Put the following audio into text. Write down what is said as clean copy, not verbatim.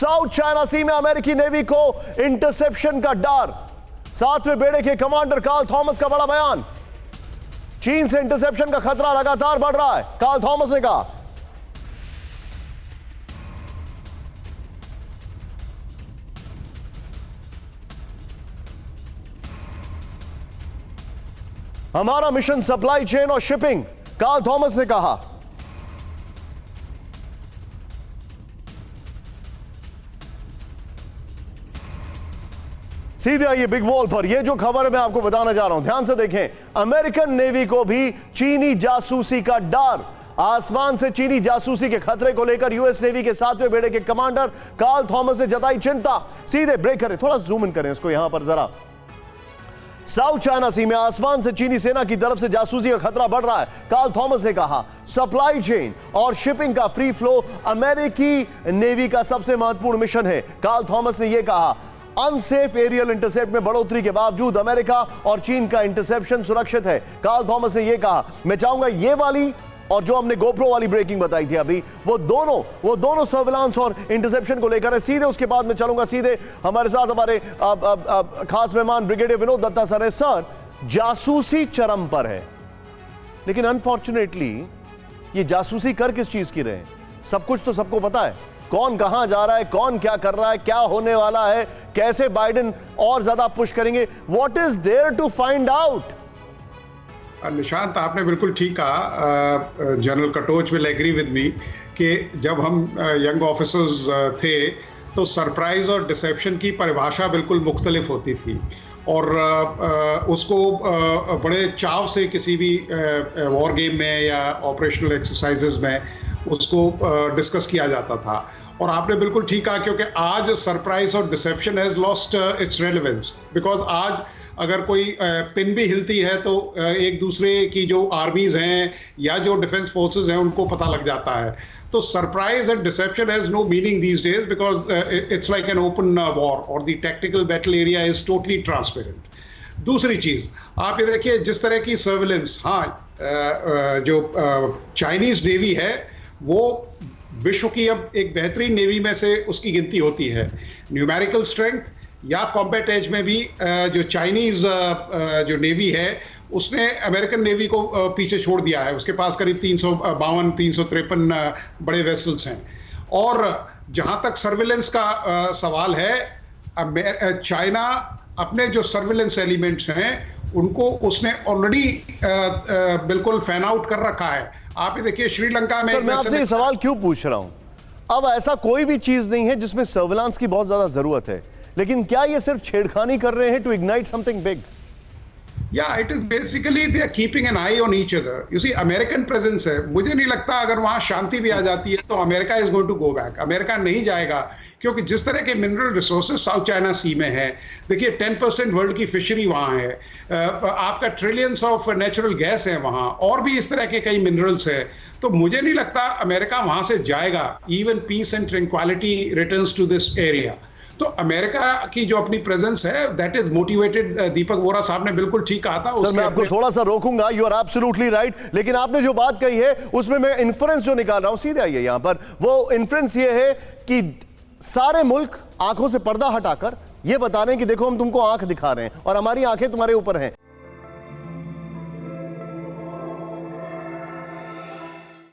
South China सी में अमेरिकी navy को इंटरसेप्शन का डर। 7वें बेड़े के कमांडर कार्ल थॉमस का बड़ा बयान। चीन से इंटरसेप्शन का खतरा लगातार बढ़ रहा है, कार्ल थॉमस ने कहा। हमारा मिशन सप्लाई चेन और शिपिंग, कार्ल थॉमस ने कहा। सीधे आइए बिग वॉल पर। यह जो खबर मैं आपको बताना जा रहा हूं, ध्यान से देखें। अमेरिकन नेवी को भी चीनी जासूसी का डर। आसमान से चीनी जासूसी के खतरे को लेकर यूएस नेवी के 7वें बेड़े के कमांडर कार्ल थॉमस ने जताई चिंता। सीधे ब्रेक करें, थोड़ा जूम इन करें इसको यहां पर जरा। साउथ चाइना सी में आसमान से चीनी सेना की तरफ से जासूसी का खतरा बढ़ रहा है। कार्ल थॉमस ने कहा, सप्लाई चेन और शिपिंग का फ्री फ्लो अमेरिकी नेवी का सबसे महत्वपूर्ण मिशन है। कार्ल थॉमस ने यह कहा, अनसेफ एरियल इंटरसेप्ट में बढ़ोतरी के बावजूद अमेरिका और चीन का इंटरसेप्शन सुरक्षित है। कार्ल थॉमस ने यह कहा। मैं चाहूंगा ये वाली और जो हमने गोप्रो वाली ब्रेकिंग बताई थी अभी, वो दोनों सर्विलांस और इंटरसेप्शन को लेकर है। सीधे उसके बाद मैं चलूंगा सीधे हमारे साथ हमारे खास मेहमान ब्रिगेडियर विनोद दत्ता सर है। सर, जासूसी चरम पर है, लेकिन अनफॉर्चुनेटली ये जासूसी कर किस चीज की रहे हैं? सब कुछ तो सबको पता है, कौन कहां जा रहा है, कौन क्या कर रहा है, क्या होने वाला है, कैसे बाइडेन और ज्यादा पुश करेंगे। What is there to find out? Nishant, आपने बिल्कुल ठीक कहा। General Katoch will agree with me कि जब हम यंग ऑफिसर्स थे तो सरप्राइज और डिसेप्शन की परिभाषा बिल्कुल मुख्तलिफ होती थी और उसको बड़े चाव से किसी भी वॉर गेम में या ऑपरेशनल एक्सरसाइजेज में उसको डिस्कस किया जाता था। और आपने बिल्कुल ठीक कहा, क्योंकि आज सरप्राइज और deception has lost its relevance, because आज अगर कोई पिन भी हिलती है तो एक दूसरे की जो आर्मीज हैं या जो डिफेंस फोर्सेस हैं उनको पता लग जाता है। तो surprise and deception has no meaning these days, because it's like an open war और the tactical battle area is totally transparent. दूसरी चीज आप ये देखिए, जिस तरह की सर्विलेंस, जो चाइनीज नेवी है वो विश्व की अब एक बेहतरीन नेवी में से उसकी गिनती होती है। न्यूमेरिकल स्ट्रेंथ या कॉम्बैट एज में भी जो चाइनीज जो नेवी है उसने अमेरिकन नेवी को पीछे छोड़ दिया है। उसके पास करीब 353 बड़े वेसल्स हैं। और जहां तक सर्विलेंस का सवाल है, चाइना अपने जो सर्विलेंस एलिमेंट्स हैं उनको उसने ऑलरेडी बिल्कुल फैन आउट कर रखा है। आप ये देखिए श्रीलंका में। सर, मैं आपसे ये सवाल क्यों पूछ रहा हूं, अब ऐसा कोई भी चीज नहीं है जिसमें सर्विलांस की बहुत ज्यादा जरूरत है, लेकिन क्या ये सिर्फ छेड़खानी कर रहे हैं to ignite something big? Yeah, it is basically they are keeping an eye on each other. You see, American presence है। मुझे नहीं लगता अगर वहां शांति भी आ जाती है तो America is going to go back। America नहीं जाएगा, क्योंकि जिस तरह के मिनरल रिसोर्सेज साउथ चाइना सी में है, देखिए 10% वर्ल्ड की फिशरी वहां है, आपका ट्रिलियंस ऑफ नेचुरल गैस है वहां, और भी इस तरह के कई मिनरल्स है। तो मुझे नहीं लगता अमेरिका वहां से जाएगा। Even peace and tranquility returns to this area. तो अमेरिका की जो अपनी प्रेजेंस है that is motivated. Deepak Vora साहब ने बिल्कुल ठीक कहा था। सर, मैं आपको थोड़ा सा रोकूंगा, यू आर एब्सोल्युटली राइट, लेकिन आपने जो बात कही है उसमें मैं इन्फ्रेंस जो निकाल रहा हूं, सीधे आइए यहां पर, वो इन्फ्रेंस ये है कि सारे मुल्क आंखों से पर्दा हटाकर ये बता रहे हैं कि देखो हम तुमको आंख दिखा रहे हैं और हमारी आंखें तुम्हारे ऊपर हैं।